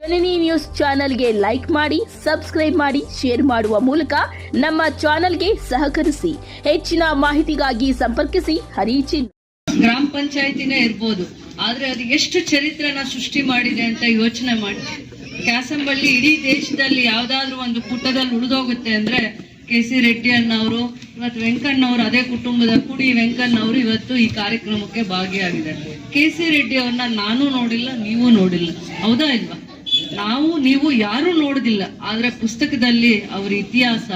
ಜನನಿ news ಚಾನೆಲ್ಗೆ like ಮಾಡಿ, subscribe ಮಾಡಿ, ಶೇರ್ ಮಾಡುವ ಮೂಲಕ ನಮ್ಮ ಚಾನೆಲ್ಗೆ ಸಹಕರಿಸಿ. ಹೆಚ್ಚಿನ ಮಾಹಿತಿಗಾಗಿ ಸಂಪರ್ಕಿಸಿ ಹರಿಚಿನ್. ಗ್ರಾಮ ಪಂಚಾಯತಿನೇ ಇರ್ಬೋದು, ಆದ್ರೆ ಅದು ಎಷ್ಟು ಚರಿತ್ರೆನ ಸೃಷ್ಟಿ ಮಾಡಿದೆ ಅಂತ ಯೋಚನೆ ಮಾಡಿ. ಕ್ಯಾಸಂಬಳ್ಳಿ ಇಡೀ ದೇಶದಲ್ಲಿ ಯಾವ್ದಾದ್ರು ಒಂದು ಪುಟದಲ್ಲಿ ಉಳಿದೋಗುತ್ತೆ ಅಂದ್ರೆ KC ರೆಡ್ಡಿ ಅನ್ನವರು, ಇವತ್ತು ವೆಂಕಣ್ಣವರು, ಅದೇ ಕುಟುಂಬದ ಕುಡಿ ವೆಂಕಣ್ಣವರು ಇವತ್ತು ಈ ಕಾರ್ಯಕ್ರಮಕ್ಕೆ ಭಾಗಿಯಾಗಿದ್ದಾರೆ. KC ರೆಡ್ಡಿ ಅವ್ರನ್ನ ನಾನು ನೋಡಿಲ್ಲ, ನೀವು ನೋಡಿಲ್ಲ, ಹೌದಾ ಇಲ್ವಾ? ನೀವು ಯಾರು ನೋಡುದಿಲ್ಲ, ಆದ್ರೆ ಪುಸ್ತಕದಲ್ಲಿ ಅವ್ರ ಇತಿಹಾಸ,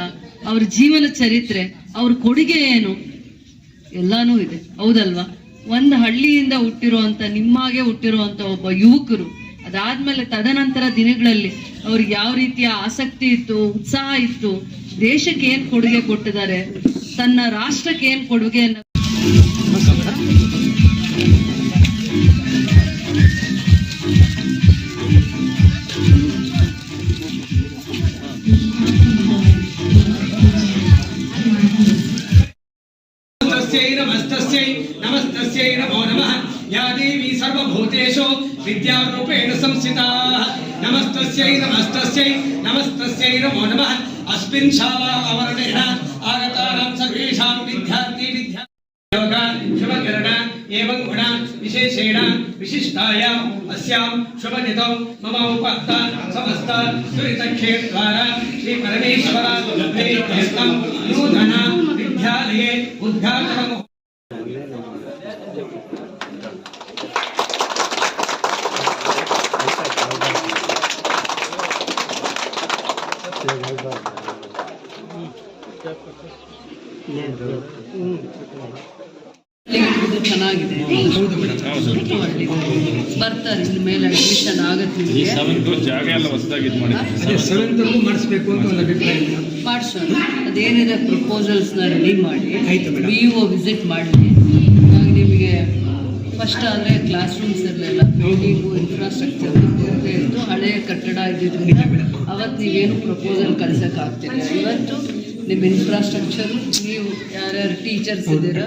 ಅವ್ರ ಜೀವನ ಚರಿತ್ರೆ, ಅವ್ರ ಕೊಡುಗೆ ಏನು ಎಲ್ಲಾನು ಇದೆ, ಹೌದಲ್ವಾ? ಒಂದು ಹಳ್ಳಿಯಿಂದ ಹುಟ್ಟಿರುವಂತ, ನಿಮ್ಮಾಗೆ ಹುಟ್ಟಿರುವಂತ ಒಬ್ಬ ಯುವಕರು, ಅದಾದ್ಮೇಲೆ ತದನಂತರ ದಿನಗಳಲ್ಲಿ ಅವ್ರಿಗೆ ಯಾವ ರೀತಿಯ ಆಸಕ್ತಿ ಇತ್ತು, ಉತ್ಸಾಹ ಇತ್ತು, ದೇಶಕ್ಕೆ ಏನ್ ಕೊಡುಗೆ ಕೊಟ್ಟಿದ್ದಾರೆ, ತನ್ನ ರಾಷ್ಟ್ರಕ್ಕೆ ಏನ್ ಕೊಡುಗೆಯನ್ನು नमस्तस्यै नमो नमः। या देवी सर्वभूतेषु विद्यारूपेण संस्थिता। नमस्तस्यै नमो नमः। अस्मिन् शाला आवरणेन आगतानां सर्वेषां विद्यार्थी शुभकरण एवं गुण विशेषेण विशिष्टायाम् अस्यां शुभतिथौ मम उपस्थ समस्त दुरितक्षेत्रद्वारा श्री परमेश्वरानुग्रहेण नूतन विद्यालये उद्घाटनं ಚೆನ್ನಾಗಿದೆ. ಬರ್ತಾರೆ ಇನ್ನು ಮೇಲೆ ಅಡ್ಮಿಷನ್ ಆಗುತ್ತೆ, ಮಾಡಿಸೋಣ. ಅದೇನಿದೆ ಪ್ರಪೋಸಲ್ಸ್ನ ರೆಡಿ ಮಾಡಿ BO ವಿಸಿಟ್ ಮಾಡಿ. ನಿಮಗೆ ಫಸ್ಟ್ ಆದರೆ ಕ್ಲಾಸ್ ರೂಮ್ಸ್ ಇರಲಿಲ್ಲ, ಬಿಲ್ಡಿಂಗು ಇನ್ಫ್ರಾಸ್ಟ್ರಕ್ಚರ್ ಕೊರತೆ ಇತ್ತು, ಹಳೆಯ ಕಟ್ಟಡ ಇದ್ದಿದ್ದರಿಂದ ಅವತ್ತು ನೀವೇನು ಪ್ರಪೋಸಲ್ ಕಳ್ಸೋಕ್ಕಾಗ್ತಿಲ್ಲ. ಇವತ್ತು ನಿಮ್ಮ ಇನ್ಫ್ರಾಸ್ಟ್ರಕ್ಚರು, ನೀವು ಯಾರ್ಯಾರು ಟೀಚರ್ಸ್ ಇದ್ದೀರಾ,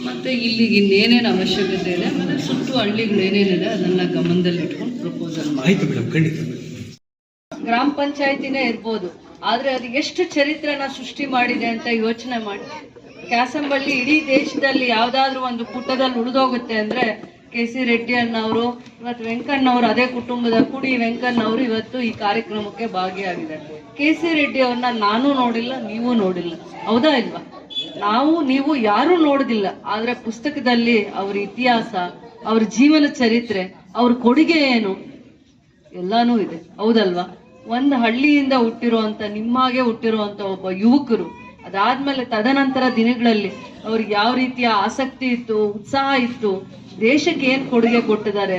ಮತ್ತು ಇಲ್ಲಿಗೆ ಇನ್ನೇನೇನು ಅವಶ್ಯಕತೆ ಇದೆ, ಮತ್ತು ಸುತ್ತು ಹಳ್ಳಿಗಳು ಏನೇನಿದೆ ಅದನ್ನು ಗಮನದಲ್ಲಿ ಇಟ್ಕೊಂಡು ಪ್ರಪೋಸಲ್ ಮಾಡಿ. ಗ್ರಾಮ ಪಂಚಾಯತಿನೇ ಇರ್ಬೋದು, ಆದರೆ ಅದು ಎಷ್ಟು ಚರಿತ್ರೆನ ಸೃಷ್ಟಿ ಮಾಡಿದೆ ಅಂತ ಯೋಚನೆ ಮಾಡಿ. ಕ್ಯಾಸಂಬಳ್ಳಿ ಇಡೀ ದೇಶದಲ್ಲಿ ಯಾವ್ದಾದ್ರು ಒಂದು ಪುಟದಲ್ಲಿ ಉಳಿದೋಗುತ್ತೆ ಅಂದ್ರೆ KC ರೆಡ್ಡಿ ಅನ್ನವರು, ಇವತ್ತು ವೆಂಕಣ್ಣವರು, ಅದೇ ಕುಟುಂಬದ ಕುಡಿ ವೆಂಕಣ್ಣವರು ಇವತ್ತು ಈ ಕಾರ್ಯಕ್ರಮಕ್ಕೆ ಭಾಗಿಯಾಗಿದ್ದಾರೆ. KC ರೆಡ್ಡಿ ಅವ್ರನ್ನ ನಾನು ನೋಡಿಲ್ಲ, ನೀವು ನೋಡಿಲ್ಲ, ಹೌದಾ ಇಲ್ವಾ? ನೀವು ಯಾರು ನೋಡುದಿಲ್ಲ, ಆದ್ರೆ ಪುಸ್ತಕದಲ್ಲಿ ಅವ್ರ ಇತಿಹಾಸ, ಅವ್ರ ಜೀವನ ಚರಿತ್ರೆ, ಅವ್ರ ಕೊಡುಗೆ ಏನು ಎಲ್ಲಾನು ಇದೆ, ಹೌದಲ್ವಾ? ಒಂದು ಹಳ್ಳಿಯಿಂದ ಹುಟ್ಟಿರುವಂತ, ನಿಮ್ಮಾಗೆ ಹುಟ್ಟಿರುವಂತ ಒಬ್ಬ ಯುವಕರು, ಅದಾದ್ಮೇಲೆ ತದನಂತರ ದಿನಗಳಲ್ಲಿ ಅವ್ರಿಗೆ ಯಾವ ರೀತಿಯ ಆಸಕ್ತಿ ಇತ್ತು, ಉತ್ಸಾಹ ಇತ್ತು, ದೇಶಕ್ಕೆ ಏನ್ ಕೊಡುಗೆ ಕೊಟ್ಟಿದ್ದಾರೆ,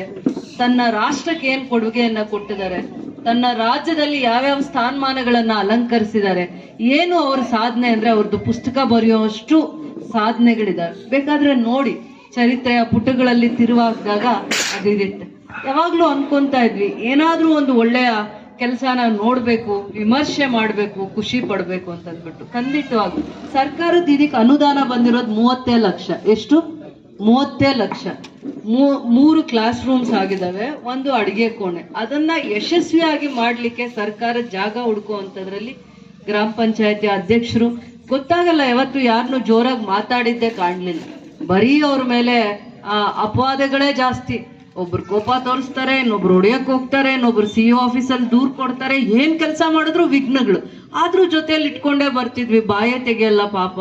ತನ್ನ ರಾಷ್ಟ್ರಕ್ಕೆ ಏನ್ ಕೊಡುಗೆಯನ್ನ ಕೊಟ್ಟಿದ್ದಾರೆ, ತನ್ನ ರಾಜ್ಯದಲ್ಲಿ ಯಾವ್ಯಾವ ಸ್ಥಾನಮಾನಗಳನ್ನ ಅಲಂಕರಿಸಿದ್ದಾರೆ, ಏನು ಅವ್ರ ಸಾಧನೆ ಅಂದ್ರೆ ಅವ್ರದ್ದು ಪುಸ್ತಕ ಬರೆಯುವಷ್ಟು ಸಾಧನೆಗಳಿದಾವೆ. ಬೇಕಾದ್ರೆ ನೋಡಿ, ಚರಿತ್ರೆಯ ಪುಟಗಳಲ್ಲಿ ತಿರುವಾಕಿದಾಗ ಅದಿರುತ್ತೆ. ಯಾವಾಗ್ಲೂ ಅನ್ಕೊಂತಾ ಇದ್ವಿ, ಏನಾದ್ರೂ ಒಂದು ಒಳ್ಳೆಯ ಕೆಲಸನ ನೋಡ್ಬೇಕು, ವಿಮರ್ಶೆ ಮಾಡ್ಬೇಕು, ಖುಷಿ ಪಡ್ಬೇಕು ಅಂತ ಅಂದ್ಬಿಟ್ಟು ಖಂಡಿತವಾಗ್ಲು ಸರ್ಕಾರದ ಇದಕ್ಕೆ ಅನುದಾನ ಬಂದಿರೋದು 30 ಲಕ್ಷ. ಎಷ್ಟು? 30 ಲಕ್ಷ. 3 ಕ್ಲಾಸ್ ರೂಮ್ಸ್ ಆಗಿದಾವೆ, 1 ಅಡಿಗೆ ಕೋಣೆ. ಅದನ್ನ ಯಶಸ್ವಿಯಾಗಿ ಮಾಡ್ಲಿಕ್ಕೆ ಸರ್ಕಾರ ಜಾಗ ಹುಡ್ಕುವಂತದ್ರಲ್ಲಿ ಗ್ರಾಮ ಪಂಚಾಯತಿ ಅಧ್ಯಕ್ಷರು ಗೊತ್ತಾಗಲ್ಲ, ಯಾವತ್ತು ಯಾರನ್ನು ಜೋರಾಗಿ ಮಾತಾಡಿದ್ದೆ ಕಾಣ್ಲಿಲ್ಲ. ಬರೀ ಅವ್ರ ಮೇಲೆ ಅಪವಾದಗಳೇ ಜಾಸ್ತಿ. ಒಬ್ರು ಕೋಪ ತೋರಿಸ್ತಾರೆ, ಇನ್ನೊಬ್ರು ಹೊಡಿಯಕ್ ಹೋಗ್ತಾರೆ, ಇನ್ನೊಬ್ರು CO ಆಫೀಸಲ್ಲಿ ದೂರ್ ಕೊಡ್ತಾರೆ, ಏನ್ ಕೆಲಸ ಮಾಡಿದ್ರು ವಿಘ್ನಗಳು. ಆದ್ರೂ ಜೊತೆಯಲ್ಲಿ ಇಟ್ಕೊಂಡೇ ಬರ್ತಿದ್ವಿ. ಬಾಯೇ ತೆಗೆಯಲ್ಲ ಪಾಪ,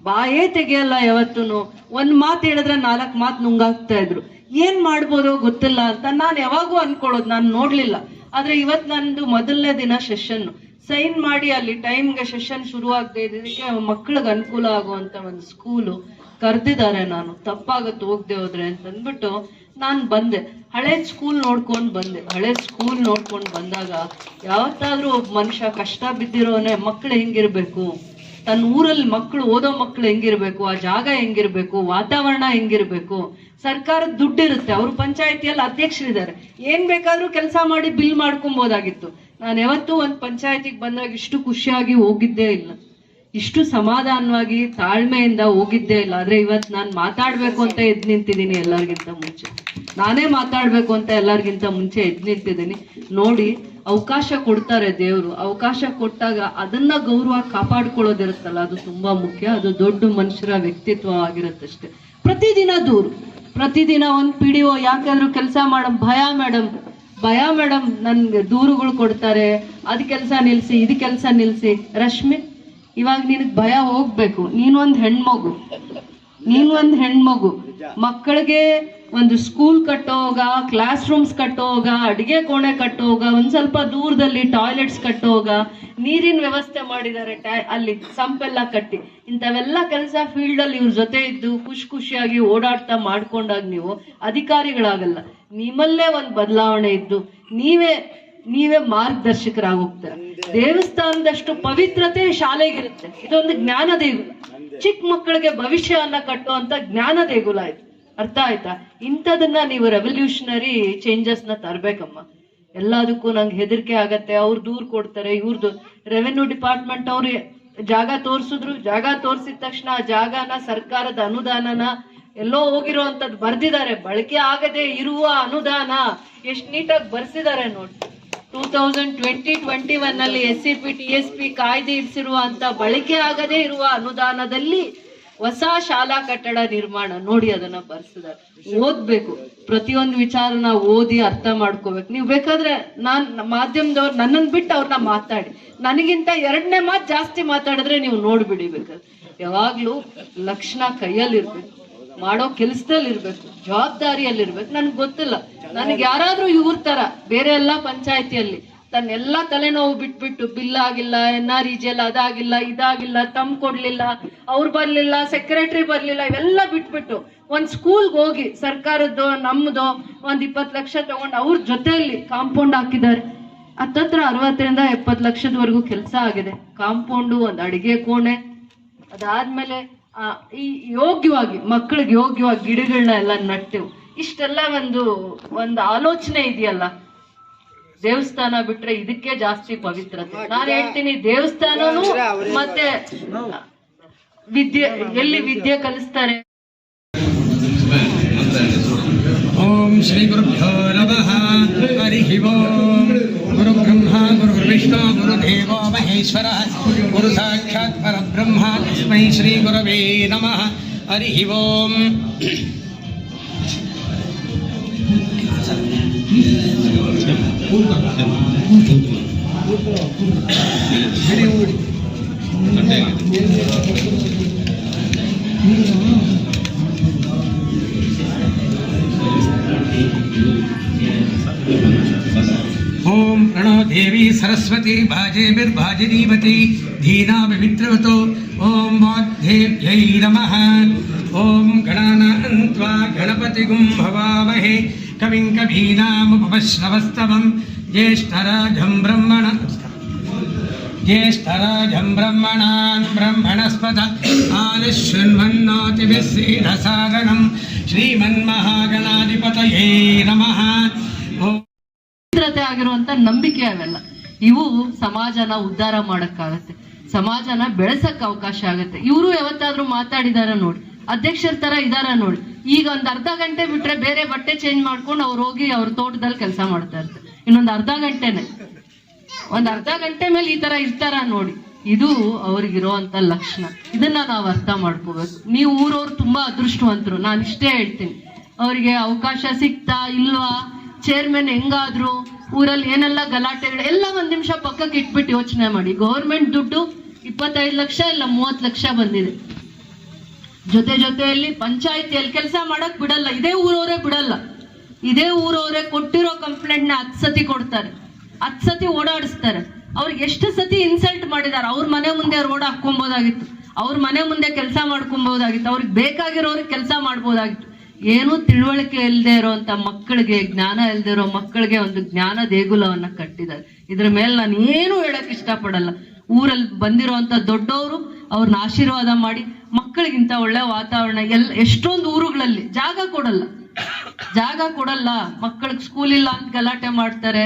ಬಾಯೇ ತೆಗೆಯಲ್ಲ. ಯಾವತ್ತೂ ಒಂದ್ ಮಾತು ಹೇಳಿದ್ರೆ 4 ಮಾತು ನುಂಗಾಗ್ತಾ ಇದ್ರು. ಏನ್ ಮಾಡ್ಬೋದೋ ಗೊತ್ತಿಲ್ಲ ಅಂತ ನಾನು ಯಾವಾಗೂ ಅನ್ಕೊಳ್ಳೋದು. ನಾನು ನೋಡ್ಲಿಲ್ಲ, ಆದ್ರೆ ಇವತ್ ನಂದು ಮೊದಲನೇ ದಿನ ಸೆಷನ್ ಸೈನ್ ಮಾಡಿ ಅಲ್ಲಿ ಟೈಮ್ಗೆ ಸೆಷನ್ ಶುರು ಆಗದೆ ಇದಕ್ಕೆ ಮಕ್ಕಳಿಗೆ ಅನುಕೂಲ ಆಗುವಂತ ಒಂದು ಸ್ಕೂಲು ಕರೆದಿದ್ದಾರೆ. ನಾನು ತಪ್ಪಾಗತ್ತೆ ಹೋಗದೆ ಹೋದ್ರೆ ಅಂತಂದ್ಬಿಟ್ಟು ನಾನು ಬಂದೆ. ಹಳೆ ಸ್ಕೂಲ್ ನೋಡ್ಕೊಂಡು ಬಂದಾಗ ಯಾವತ್ತಾದ್ರೂ ಒಬ್ಬ ಮನುಷ್ಯ ಕಷ್ಟ ಬಿದ್ದಿರೋನೆ, ಮಕ್ಕಳು ಹೆಂಗಿರ್ಬೇಕು, ತನ್ನ ಊರಲ್ಲಿ ಮಕ್ಕಳು ಓದೋ ಮಕ್ಕಳು ಹೆಂಗಿರ್ಬೇಕು, ಆ ಜಾಗ ಹೆಂಗಿರ್ಬೇಕು, ವಾತಾವರಣ ಹೆಂಗಿರ್ಬೇಕು. ಸರ್ಕಾರದ ದುಡ್ಡಿರುತ್ತೆ, ಅವ್ರು ಪಂಚಾಯತಿಯಲ್ಲಿ ಅಧ್ಯಕ್ಷರಿದ್ದಾರೆ, ಏನ್ ಬೇಕಾದ್ರೂ ಕೆಲಸ ಮಾಡಿ ಬಿಲ್ ಮಾಡ್ಕೊಬೋದಾಗಿತ್ತು. ನಾನು ಯಾವತ್ತೂ ಒಂದು ಪಂಚಾಯತಿಗೆ ಬಂದಾಗ ಇಷ್ಟು ಖುಷಿಯಾಗಿ ಹೋಗಿದ್ದೇ ಇಲ್ಲ, ಇಷ್ಟು ಸಮಾಧಾನವಾಗಿ ತಾಳ್ಮೆಯಿಂದ ಹೋಗಿದ್ದೇ ಇಲ್ಲ. ಆದ್ರೆ ಇವತ್ತು ನಾನು ಮಾತಾಡ್ಬೇಕು ಅಂತ ಎದ್ದು ನಿಂತಿದ್ದೀನಿ ಎಲ್ಲರಿಗಿಂತ ಮುಂಚೆ. ನಾನೇ ಮಾತಾಡ್ಬೇಕು ಅಂತ ಎಲ್ಲರಿಗಿಂತ ಮುಂಚೆ ಎದ್ದು ನಿಂತಿದ್ದೀನಿ. ನೋಡಿ, ಅವಕಾಶ ಕೊಡ್ತಾರೆ ದೇವರು. ಅವಕಾಶ ಕೊಟ್ಟಾಗ ಅದನ್ನ ಗೌರವ ಕಾಪಾಡ್ಕೊಳ್ಳೋದಿರುತ್ತಲ್ಲ, ಅದು ತುಂಬಾ ಮುಖ್ಯ. ಅದು ದೊಡ್ಡ ಮನುಷ್ಯರ ವ್ಯಕ್ತಿತ್ವ ಆಗಿರುತ್ತಷ್ಟೇ. ಪ್ರತಿದಿನ ಒಂದು PDO ಯಾಕಾದ್ರೂ ಕೆಲಸ ಭಯ ಮೇಡಮ್ ನನ್ಗೆ ದೂರುಗಳು ಕೊಡ್ತಾರೆ, ಅದ್ ಕೆಲಸ ನಿಲ್ಸಿ, ಇದು ಕೆಲಸ ನಿಲ್ಸಿ. ರಶ್ಮಿ, ಇವಾಗ ನಿನಗೆ ಭಯ ಹೋಗ್ಬೇಕು. ನೀನೊಂದು ಹೆಣ್ಮಗು, ಮಕ್ಕಳಿಗೆ ಒಂದು ಸ್ಕೂಲ್ ಕಟ್ಟೋಗ, ಕ್ಲಾಸ್ ರೂಮ್ಸ್ ಕಟ್ಟೋಗ, ಅಡಿಗೆ ಕೋಣೆ ಕಟ್ಟೋಗ, ಒಂದ್ ಸ್ವಲ್ಪ ದೂರದಲ್ಲಿ ಟಾಯ್ಲೆಟ್ಸ್ ಕಟ್ಟೋಗ, ನೀರಿನ ವ್ಯವಸ್ಥೆ ಮಾಡಿದ್ದಾರೆ, ಅಲ್ಲಿ ಸಂಪೆಲ್ಲ ಕಟ್ಟಿ, ಇಂಥವೆಲ್ಲ ಕೆಲಸ ಫೀಲ್ಡ್ ಅಲ್ಲಿ ಇವ್ರ ಜೊತೆ ಇದ್ದು ಖುಷಿಯಾಗಿ ಓಡಾಡ್ತಾ ಮಾಡ್ಕೊಂಡಾಗ ನೀವು ಅಧಿಕಾರಿಗಳಾಗಲ್ಲ. ನಿಮ್ಮಲ್ಲೇ ಒಂದು ಬದಲಾವಣೆ ಇದ್ದು ನೀವೇ ಮಾರ್ಗದರ್ಶಕರಾಗೋಗ್ತಾರೆ. ದೇವಸ್ಥಾನದಷ್ಟು ಪವಿತ್ರತೆ ಶಾಲೆಗಿರುತ್ತೆ. ಇದೊಂದು ಜ್ಞಾನ ದೇಗುಲ. ಚಿಕ್ಕ ಮಕ್ಕಳಿಗೆ ಭವಿಷ್ಯವನ್ನ ಕಟ್ಟುವಂತ ಜ್ಞಾನ ದೇಗುಲ ಇದು. ಅರ್ಥ ಆಯ್ತಾ? ಇಂಥದನ್ನ ನೀವು ರೆವಲ್ಯೂಷನರಿ ಚೇಂಜಸ್ ನ ತರ್ಬೇಕಮ್ಮ. ಎಲ್ಲದಕ್ಕೂ ನಂಗೆ ಹೆದರಿಕೆ ಆಗತ್ತೆ, ಅವ್ರು ದೂರ್ ಕೊಡ್ತಾರೆ, ಇವ್ರದ್ದು ರೆವೆನ್ಯೂ ಡಿಪಾರ್ಟ್ಮೆಂಟ್ ಅವ್ರು ಜಾಗ ತೋರಿಸಿದ್ರು, ಜಾಗ ತೋರಿಸಿದ ತಕ್ಷಣ ಆ ಜಾಗನ ಸರ್ಕಾರದ ಅನುದಾನನ ಎಲ್ಲೋ ಹೋಗಿರುವಂತದ್ದು ಬರ್ದಿದ್ದಾರೆ. ಬಳಕೆ ಆಗದೆ ಇರುವ ಅನುದಾನ ಎಷ್ಟು ನೀಟಾಗಿ ಬರ್ಸಿದ್ದಾರೆ ನೋಡಿ. 2020-21 ಅಲ್ಲಿ SCP TSP ಕಾಯ್ದೆ ಇರಿಸಿರುವಂತ ಬಳಕೆ ಆಗದೆ ಇರುವ ಅನುದಾನದಲ್ಲಿ ಹೊಸ ಶಾಲಾ ಕಟ್ಟಡ ನಿರ್ಮಾಣ ನೋಡಿ, ಅದನ್ನ ಬರ್ಸಿದ್ದಾರೆ. ಓದ್ಬೇಕು, ಪ್ರತಿಯೊಂದು ವಿಚಾರನ ಓದಿ ಅರ್ಥ ಮಾಡ್ಕೋಬೇಕು. ನೀವು ಬೇಕಾದ್ರೆ ಮಾಧ್ಯಮದವ್ರು ನನ್ನನ್ನು ಬಿಟ್ಟು ಅವ್ರನ್ನ ಮಾತಾಡಿ, ನನಗಿಂತ 2ನೇ ಮಾತು ಜಾಸ್ತಿ ಮಾತಾಡಿದ್ರೆ ನೀವು ನೋಡ್ಬಿಡಿ. ಬೇಕಾದ್ರೆ ಯಾವಾಗ್ಲೂ ಲಕ್ಷಣ ಕೈಯಲ್ಲಿರ್ಬೇಕು, ಮಾಡೋ ಕೆಲ್ಸದಲ್ಲಿ ಇರ್ಬೇಕು, ಜವಾಬ್ದಾರಿಯಲ್ಲಿರ್ಬೇಕು. ನನ್ಗೆ ಗೊತ್ತಿಲ್ಲ, ನನಗೆ ಯಾರಾದ್ರೂ ಇವ್ರ ತರ ಬೇರೆ ಎಲ್ಲಾ ಪಂಚಾಯತಿಯಲ್ಲಿ ತನ್ನೆಲ್ಲಾ ತಲೆನೋವು ಬಿಟ್ಬಿಟ್ಟು ಬಿಲ್ ಆಗಿಲ್ಲ, NREGL ಅದಾಗಿಲ್ಲ, ಇದಾಗಿಲ್ಲ, ತಮ್ ಕೊಡ್ಲಿಲ್ಲ, ಅವ್ರು ಬರ್ಲಿಲ್ಲ, ಸೆಕ್ರೆಟರಿ ಬರ್ಲಿಲ್ಲ, ಇವೆಲ್ಲ ಬಿಟ್ಬಿಟ್ಟು ಒಂದ್ ಸ್ಕೂಲ್ಗೆ ಹೋಗಿ ಸರ್ಕಾರದ್ದು ನಮ್ದು 20 ಲಕ್ಷ ತಗೊಂಡು ಅವ್ರ ಜೊತೆಯಲ್ಲಿ ಕಾಂಪೌಂಡ್ ಹಾಕಿದ್ದಾರೆ. ಹತ್ತತ್ರ 60-70 ಲಕ್ಷದವರೆಗೂ ಕೆಲಸ ಆಗಿದೆ. ಕಾಂಪೌಂಡು, ಒಂದು ಅಡಿಗೆ ಕೋಣೆ, ಅದಾದ್ಮೇಲೆ ಈ ಯೋಗ್ಯವಾಗಿ ಮಕ್ಕಳಿಗೆ ಯೋಗ್ಯವಾಗಿ ಗಿಡಗಳನ್ನ ಎಲ್ಲ ನಟ್ಟೆವು. ಇಷ್ಟೆಲ್ಲ ಒಂದು ಆಲೋಚನೆ ಇದೆಯಲ್ಲ, ದೇವಸ್ಥಾನ ಬಿಟ್ರೆ ಇದಕ್ಕೆ ಜಾಸ್ತಿ ಪವಿತ್ರತೆ. ನಾನು ಹೇಳ್ತೀನಿ, ದೇವಸ್ಥಾನನು ಮತ್ತೆ ವಿದ್ಯೆ ಕಲಿಸ್ತಾರೆ. ಓಂ ಶ್ರೀ ಗುರುಭ್ಯೋ ನಮಃ. ಹರಿ ಓಂ. ಗುರು ಬ್ರಹ್ಮ ಗುರು ವಿಷ್ಣು ಗುರುದೇವೋ ಮಹೇಶ್ವರ ಗುರು ಸಾಕ್ಷಾತ್ ಪರಬ್ರಹ್ಮ ತಸ್ಮೈ ಶ್ರೀ ಗುರವೇ ನಮಃ. ಹರಿ ಓಂ. ಓಂ ಪ್ರಣೋ ದೇವಿ ಸರಸ್ವತಿ ಭಾಜೇಭಿರ್ಭಾಜಿನೀವತಿ ಧೀನಾಮಿತ್ರವತೋ. ಓಂ ವಾಗ್ದೇವ್ಯೈ ನಮಃ. ಓಂ ಗಣಾನಾನ್ತ್ವಾ ಗಣಪತಿಗುಂ ಭವಾಮಹೇ ಕವಿಂ ಕವೀನಾಮುಪಶ್ರವಸ್ತವಂ ಜ್ಯೇಷ್ಠರಾಜಂ ಬ್ರಹ್ಮಣಾನ್ ಬ್ರಹ್ಮಣಸ್ಪದ ಆನಶೃಣ್ವನ್ನೋತಿಭಿಃ ಸೇದಸಾದನಂ ಶ್ರೀಮನ್ಮಹಾಗಣಾಧಿಪತಯೇ ನಮಃ. ಪವಿತ್ರತೆ ಆಗಿರುವಂತ ನಂಬಿಕೆ ಅವೆಲ್ಲ, ಇವು ಸಮಾಜನ ಉದ್ಧಾರ ಮಾಡಕ್ಕಾಗತ್ತೆ, ಸಮಾಜನ ಬೆಳೆಸಕ್ ಅವಕಾಶ ಆಗತ್ತೆ. ಇವರು ಯಾವತ್ತಾದ್ರೂ ಮಾತಾಡಿದಾರ ನೋಡಿ, ಅಧ್ಯಕ್ಷರ ತರ ಇದಾರ ನೋಡಿ. ಈಗ ಒಂದ್ ಅರ್ಧ ಗಂಟೆ ಬಿಟ್ರೆ ಬೇರೆ ಬಟ್ಟೆ ಚೇಂಜ್ ಮಾಡ್ಕೊಂಡು ಅವ್ರು ಹೋಗಿ ಅವ್ರ ತೋಟದಲ್ಲಿ ಕೆಲಸ ಮಾಡ್ತಾ ಇರ್ತಾರೆ. ಇನ್ನೊಂದು ಅರ್ಧ ಗಂಟೆ ಮೇಲೆ ಈ ತರ ಇರ್ತಾರ ನೋಡಿ. ಇದು ಅವ್ರಿಗಿರುವಂತ ಲಕ್ಷಣ. ಇದನ್ನ ನಾವು ಅರ್ಥ ಮಾಡ್ಕೋಬೇಕು. ನೀವು ಊರವ್ರು ತುಂಬಾ ಅದೃಷ್ಟವಂತರು. ನಾನು ಇಷ್ಟೇ ಹೇಳ್ತೀನಿ, ಅವ್ರಿಗೆ ಅವಕಾಶ ಸಿಗ್ತಾ ಇಲ್ವಾ, ಚೇರ್ಮನ್ ಹೆಂಗಾದ್ರು, ಊರಲ್ಲಿ ಏನೆಲ್ಲ ಗಲಾಟೆಗಳು ಎಲ್ಲ 1 ನಿಮಿಷ ಪಕ್ಕಕ್ಕೆ ಇಟ್ಬಿಟ್ಟು ಯೋಚನೆ ಮಾಡಿ. ಗೌರ್ಮೆಂಟ್ ದುಡ್ಡು 25 ಲಕ್ಷ ಇಲ್ಲ 30 ಲಕ್ಷ ಬಂದಿದೆ. ಜೊತೆಯಲ್ಲಿ ಪಂಚಾಯಿತಿಯಲ್ಲಿ ಕೆಲಸ ಮಾಡಕ್ ಬಿಡಲ್ಲ, ಇದೇ ಊರವರೇ ಕೊಟ್ಟಿರೋ ಕಂಪ್ಲೇಂಟ್ ನ 10 ಸತಿ ಕೊಡ್ತಾರೆ, 10 ಸತಿ ಓಡಾಡಿಸ್ತಾರೆ. ಅವ್ರಿಗೆ ಎಷ್ಟು ಸತಿ ಇನ್ಸಲ್ಟ್ ಮಾಡಿದಾರೆ. ಅವ್ರ ಮನೆ ಮುಂದೆ ರೋಡ್ ಹಾಕೊಬೋದಾಗಿತ್ತು, ಅವ್ರ ಮನೆ ಮುಂದೆ ಕೆಲಸ ಮಾಡ್ಕೊಬೋದಾಗಿತ್ತು, ಅವ್ರಿಗೆ ಬೇಕಾಗಿರೋರಿಗೆ ಕೆಲಸ ಮಾಡ್ಬೋದಾಗಿತ್ತು. ಏನೂ ತಿಳುವಳಿಕೆ ಇಲ್ಲದೆ ಇರೋಂತ ಮಕ್ಕಳಿಗೆ, ಜ್ಞಾನ ಇಲ್ಲದೆ ಇರೋ ಮಕ್ಕಳಿಗೆ ಒಂದು ಜ್ಞಾನ ದೇಗುಲವನ್ನ ಕಟ್ಟಿದ್ದಾರೆ. ಇದ್ರ ಮೇಲೆ ನಾನು ಏನು ಹೇಳಕ್ ಇಷ್ಟಪಡಲ್ಲ. ಊರಲ್ಲಿ ಬಂದಿರೋಂಥ ದೊಡ್ಡವರು ಅವ್ರನ್ನ ಆಶೀರ್ವಾದ ಮಾಡಿ ಮಕ್ಕಳಿಗಿಂತ ಒಳ್ಳೆ ವಾತಾವರಣ. ಎಷ್ಟೊಂದು ಊರುಗಳಲ್ಲಿ ಜಾಗ ಕೊಡಲ್ಲ, ಮಕ್ಕಳಿಗೆ ಸ್ಕೂಲ್ ಇಲ್ಲ ಅಂತ ಗಲಾಟೆ ಮಾಡ್ತಾರೆ,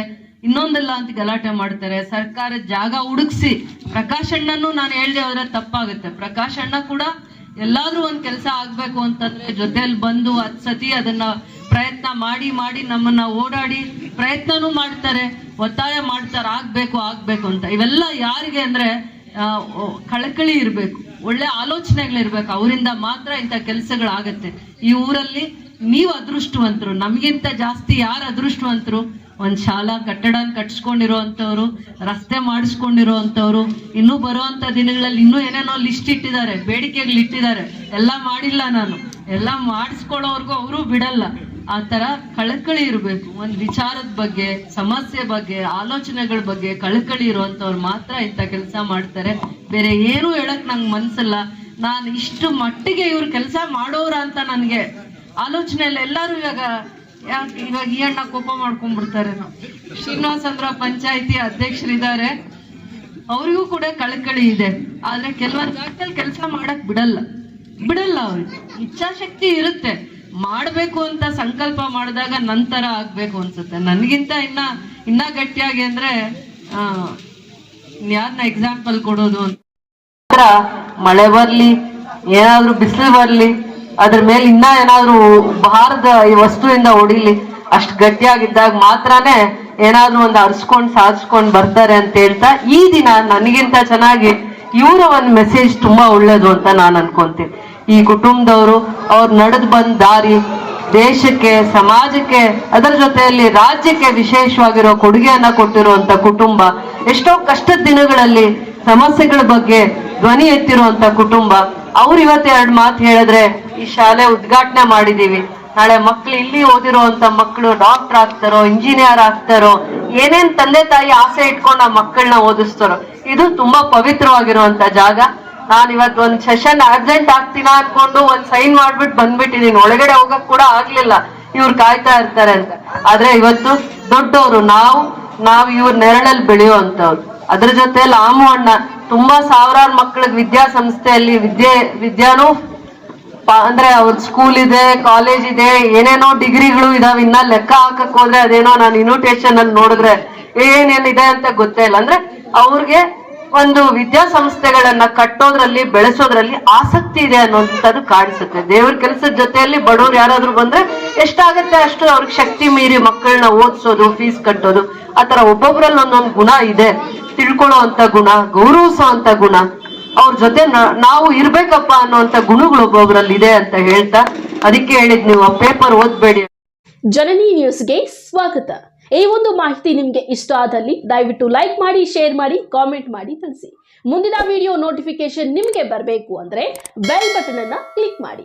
ಇನ್ನೊಂದಿಲ್ಲ ಅಂತ ಗಲಾಟೆ ಮಾಡ್ತಾರೆ. ಸರ್ಕಾರ ಜಾಗ ಹುಡುಕ್ಸಿ, ಪ್ರಕಾಶ್ ಅಣ್ಣನೂ ನಾನು ಹೇಳ್ದೆ ಹೋದ್ರೆ ತಪ್ಪಾಗುತ್ತೆ. ಪ್ರಕಾಶ್ ಅಣ್ಣ ಕೂಡ ಎಲ್ಲಾದ್ರೂ ಒಂದು ಕೆಲಸ ಆಗ್ಬೇಕು ಅಂತಂದ್ರೆ ಜೊತೆಯಲ್ಲಿ ಬಂದು 10 ಸತಿ ಅದನ್ನ ಪ್ರಯತ್ನ ಮಾಡಿ ಮಾಡಿ ನಮ್ಮನ್ನ ಓಡಾಡಿ ಪ್ರಯತ್ನನೂ ಮಾಡ್ತಾರೆ, ಒತ್ತಾಯ ಮಾಡ್ತಾರೆ ಆಗ್ಬೇಕು ಅಂತ. ಇವೆಲ್ಲ ಯಾರಿಗೆ ಅಂದ್ರೆ ಕಳಕಳಿ ಇರ್ಬೇಕು, ಒಳ್ಳೆ ಆಲೋಚನೆಗಳಿರ್ಬೇಕು, ಅವರಿಂದ ಮಾತ್ರ ಇಂಥ ಕೆಲಸಗಳಾಗತ್ತೆ. ಈ ಊರಲ್ಲಿ ನೀವು ಅದೃಷ್ಟವಂತರು, ನಮ್ಗಿಂತ ಜಾಸ್ತಿ ಯಾರು ಅದೃಷ್ಟವಂತರು? ಒಂದ್ ಶಾಲಾ ಕಟ್ಟಡ ಕಟ್ಸ್ಕೊಂಡಿರೋಂಥವ್ರು, ರಸ್ತೆ ಮಾಡಿಸ್ಕೊಂಡಿರೋಂಥವ್ರು, ಇನ್ನೂ ಬರುವಂತ ದಿನಗಳಲ್ಲಿ ಇನ್ನೂ ಏನೇನೋ ಲಿಸ್ಟ್ ಇಟ್ಟಿದ್ದಾರೆ, ಬೇಡಿಕೆಗಳು ಇಟ್ಟಿದ್ದಾರೆ. ಎಲ್ಲ ಮಾಡಿಲ್ಲ ನಾನು, ಎಲ್ಲ ಮಾಡಿಸ್ಕೊಳ್ಳೋರ್ಗು ಅವರು ಬಿಡಲ್ಲ. ಆ ತರ ಕಳಕಳಿ ಇರಬೇಕು, ಒಂದು ವಿಚಾರದ ಬಗ್ಗೆ, ಸಮಸ್ಯೆ ಬಗ್ಗೆ, ಆಲೋಚನೆಗಳ ಬಗ್ಗೆ ಕಳಕಳಿ ಇರುವಂತವ್ರು ಮಾತ್ರ ಇಂಥ ಕೆಲಸ ಮಾಡ್ತಾರೆ. ಬೇರೆ ಏನು ಹೇಳಕ್ ನಂಗೆ ಮನ್ಸಲ್ಲ. ನಾನು ಇಷ್ಟು ಮಟ್ಟಿಗೆ ಇವ್ರು ಕೆಲಸ ಮಾಡೋರ ಅಂತ ನನಗೆ ಆಲೋಚನೆಯಲ್ಲಿ ಎಲ್ಲರೂ ಇವಾಗ ಈ ಅಣ್ಣ ಕೋಪ ಮಾಡ್ಕೊಂಡ್ಬಿಡ್ತಾರೆ. ಶ್ರೀನಿವಾಸ್ ಅಂದ್ರ ಪಂಚಾಯತಿ ಅಧ್ಯಕ್ಷರಿದ್ದಾರೆ, ಅವ್ರಿಗೂ ಕೂಡ ಕಳಕಳಿ ಇದೆ. ಆದ್ರೆ ಕೆಲವೊಂದು ಜಾಗದಲ್ಲಿ ಕೆಲಸ ಮಾಡಕ್ ಬಿಡಲ್ಲ ಅವ್ರಿಗೆ. ಇಚ್ಛಾಶಕ್ತಿ ಇರುತ್ತೆ, ಮಾಡ್ಬೇಕು ಅಂತ ಸಂಕಲ್ಪ ಮಾಡಿದಾಗ ನಂತರ ಆಗ್ಬೇಕು ಅನ್ಸುತ್ತೆ. ನನ್ಗಿಂತ ಇನ್ನ ಗಟ್ಟಿಯಾಗಿ ಅಂದ್ರೆ ಯಾರನ್ನ ಎಕ್ಸಾಂಪಲ್ ಕೊಡೋದು ಅಂತ, ಮಳೆ ಬರ್ಲಿ ಏನಾದ್ರೂ ಬಿಸಿಲು ಬರ್ಲಿ ಅದ್ರ ಮೇಲೆ ಇನ್ನ ಏನಾದ್ರು ಭಾರದ ಈ ವಸ್ತುವಿಂದ ಹೊಡಿಲಿ, ಅಷ್ಟು ಗಟ್ಟಿಯಾಗಿದ್ದಾಗ ಮಾತ್ರನೇ ಏನಾದ್ರು ಒಂದು ಅರ್ಸ್ಕೊಂಡ್ ಸಾಧಿಸ್ಕೊಂಡ್ ಬರ್ತಾರೆ ಅಂತ ಹೇಳ್ತಾ, ಈ ದಿನ ನನಗಿಂತ ಚೆನ್ನಾಗಿ ಇವರ ಒಂದು ಮೆಸೇಜ್ ತುಂಬಾ ಒಳ್ಳೇದು ಅಂತ ನಾನು ಅನ್ಕೊಂತೀನಿ. ಈ ಕುಟುಂಬದವರು ಅವ್ರು ನಡೆದು ಬಂದ ದಾರಿ ದೇಶಕ್ಕೆ, ಸಮಾಜಕ್ಕೆ, ಅದರ ಜೊತೆಯಲ್ಲಿ ರಾಜ್ಯಕ್ಕೆ ವಿಶೇಷವಾಗಿರೋ ಕೊಡುಗೆಯನ್ನ ಕೊಟ್ಟಿರುವಂತ ಕುಟುಂಬ. ಎಷ್ಟೋ ಕಷ್ಟದ ದಿನಗಳಲ್ಲಿ ಸಮಸ್ಯೆಗಳ ಬಗ್ಗೆ ಧ್ವನಿ ಎತ್ತಿರುವಂತ ಕುಟುಂಬ. ಅವ್ರು ಇವತ್ತು 2 ಮಾತು ಹೇಳಿದ್ರೆ ಈ ಶಾಲೆ ಉದ್ಘಾಟನೆ ಮಾಡಿದೀವಿ, ನಾಳೆ ಮಕ್ಳು ಇಲ್ಲಿ ಓದಿರುವಂತ ಮಕ್ಕಳು ಡಾಕ್ಟರ್ ಆಗ್ತಾರೋ, ಇಂಜಿನಿಯರ್ ಆಗ್ತಾರೋ, ಏನೇನ್ ತಂದೆ ತಾಯಿ ಆಸೆ ಇಟ್ಕೊಂಡು ಆ ಮಕ್ಕಳನ್ನ ಓದಿಸ್ತಾರೋ, ಇದು ತುಂಬಾ ಪವಿತ್ರವಾಗಿರುವಂತ ಜಾಗ. ನಾನು ಇವತ್ತು ಒಂದ್ ಸೆಷನ್ ಆಬ್ಸೆಂಟ್ ಆಗ್ತೀನ ಅನ್ಕೊಂಡು ಒಂದ್ ಸೈನ್ ಮಾಡ್ಬಿಟ್ಟು ಬಂದ್ಬಿಟ್ಟಿದೀನಿ, ಒಳಗಡೆ ಹೋಗಕ್ ಕೂಡ ಆಗ್ಲಿಲ್ಲ, ಇವ್ರು ಕಾಯ್ತಾ ಇರ್ತಾರೆ ಅಂತ. ಆದ್ರೆ ಇವತ್ತು ದೊಡ್ಡವರು ನಾವು ಇವ್ರ ನೆರಳಲ್ಲಿ ಬೆಳೆಯುವಂತವ್ರು. ಅದ್ರ ಜೊತೆಲಿ ಆಮು ಅಣ್ಣ ತುಂಬಾ ಸಾವಿರಾರು ಮಕ್ಕಳಿಗೆ ವಿದ್ಯಾಸಂಸ್ಥೆಯಲ್ಲಿ ವಿದ್ಯಾನು ಅಂದ್ರೆ ಅವ್ರ ಸ್ಕೂಲ್ ಇದೆ, ಕಾಲೇಜ್ ಇದೆ, ಏನೇನೋ ಡಿಗ್ರಿಗಳು ಇದಾವೆ. ಇನ್ನ ಲೆಕ್ಕ ಹಾಕಕ್ ಹೋದ್ರೆ ಅದೇನೋ ನಾನು ಇನ್ವಿಟೇಷನ್ ಅಲ್ಲಿ ನೋಡಿದ್ರೆ ಏನೇನಿದೆ ಅಂತ ಗೊತ್ತೇ ಇಲ್ಲ. ಅಂದ್ರೆ ಅವ್ರಿಗೆ ಒಂದು ವಿದ್ಯಾಸಂಸ್ಥೆಗಳನ್ನ ಕಟ್ಟೋದ್ರಲ್ಲಿ, ಬೆಳೆಸೋದ್ರಲ್ಲಿ ಆಸಕ್ತಿ ಇದೆ ಅನ್ನೋಂಥದ್ದು ಕಾಣಿಸುತ್ತೆ. ದೇವ್ರ ಕೆಲಸದ ಜೊತೆಯಲ್ಲಿ ಬಡವ್ರು ಯಾರಾದ್ರೂ ಬಂದ್ರೆ ಎಷ್ಟಾಗತ್ತೆ ಅಷ್ಟು ಅವ್ರಿಗೆ ಶಕ್ತಿ ಮೀರಿ ಮಕ್ಕಳನ್ನ ಓದಿಸೋದು, ಫೀಸ್ ಕಟ್ಟೋದು, ಆತರ ಒಬ್ಬೊಬ್ರಲ್ಲಿ ಒಂದೊಂದು ಗುಣ ಇದೆ. ತಿಳ್ಕೊಳ್ಳೋ ಅಂತ ಗುಣ, ಗೌರವಿಸೋ ಅಂತ ಗುಣ, ಅವ್ರ ಜೊತೆ ನಾವು ಇರ್ಬೇಕಪ್ಪ ಅನ್ನೋಂಥ ಗುಣಗಳು ಒಬ್ಬೊಬ್ರಲ್ಲಿ ಇದೆ ಅಂತ ಹೇಳ್ತಾ, ಅದಕ್ಕೆ ಹೇಳಿದ್ ನೀವು ಪೇಪರ್ ಓದ್ಬೇಡಿ. ಜನನಿ ನ್ಯೂಸ್ಗೆ ಸ್ವಾಗತ. ಈ ಒಂದು ಮಾಹಿತಿ ನಿಮಗೆ ಇಷ್ಟ ಆದಲ್ಲಿ ದಯವಿಟ್ಟು ಲೈಕ್ ಮಾಡಿ, ಶೇರ್ ಮಾಡಿ, ಕಾಮೆಂಟ್ ಮಾಡಿ ತಿಳಿಸಿ. ಮುಂದಿನ ವಿಡಿಯೋ ನೋಟಿಫಿಕೇಶನ್ ನಿಮಗೆ ಬರಬೇಕು ಅಂದ್ರೆ ಬೆಲ್ ಬಟನ್ ಅನ್ನ ಕ್ಲಿಕ್ ಮಾಡಿ.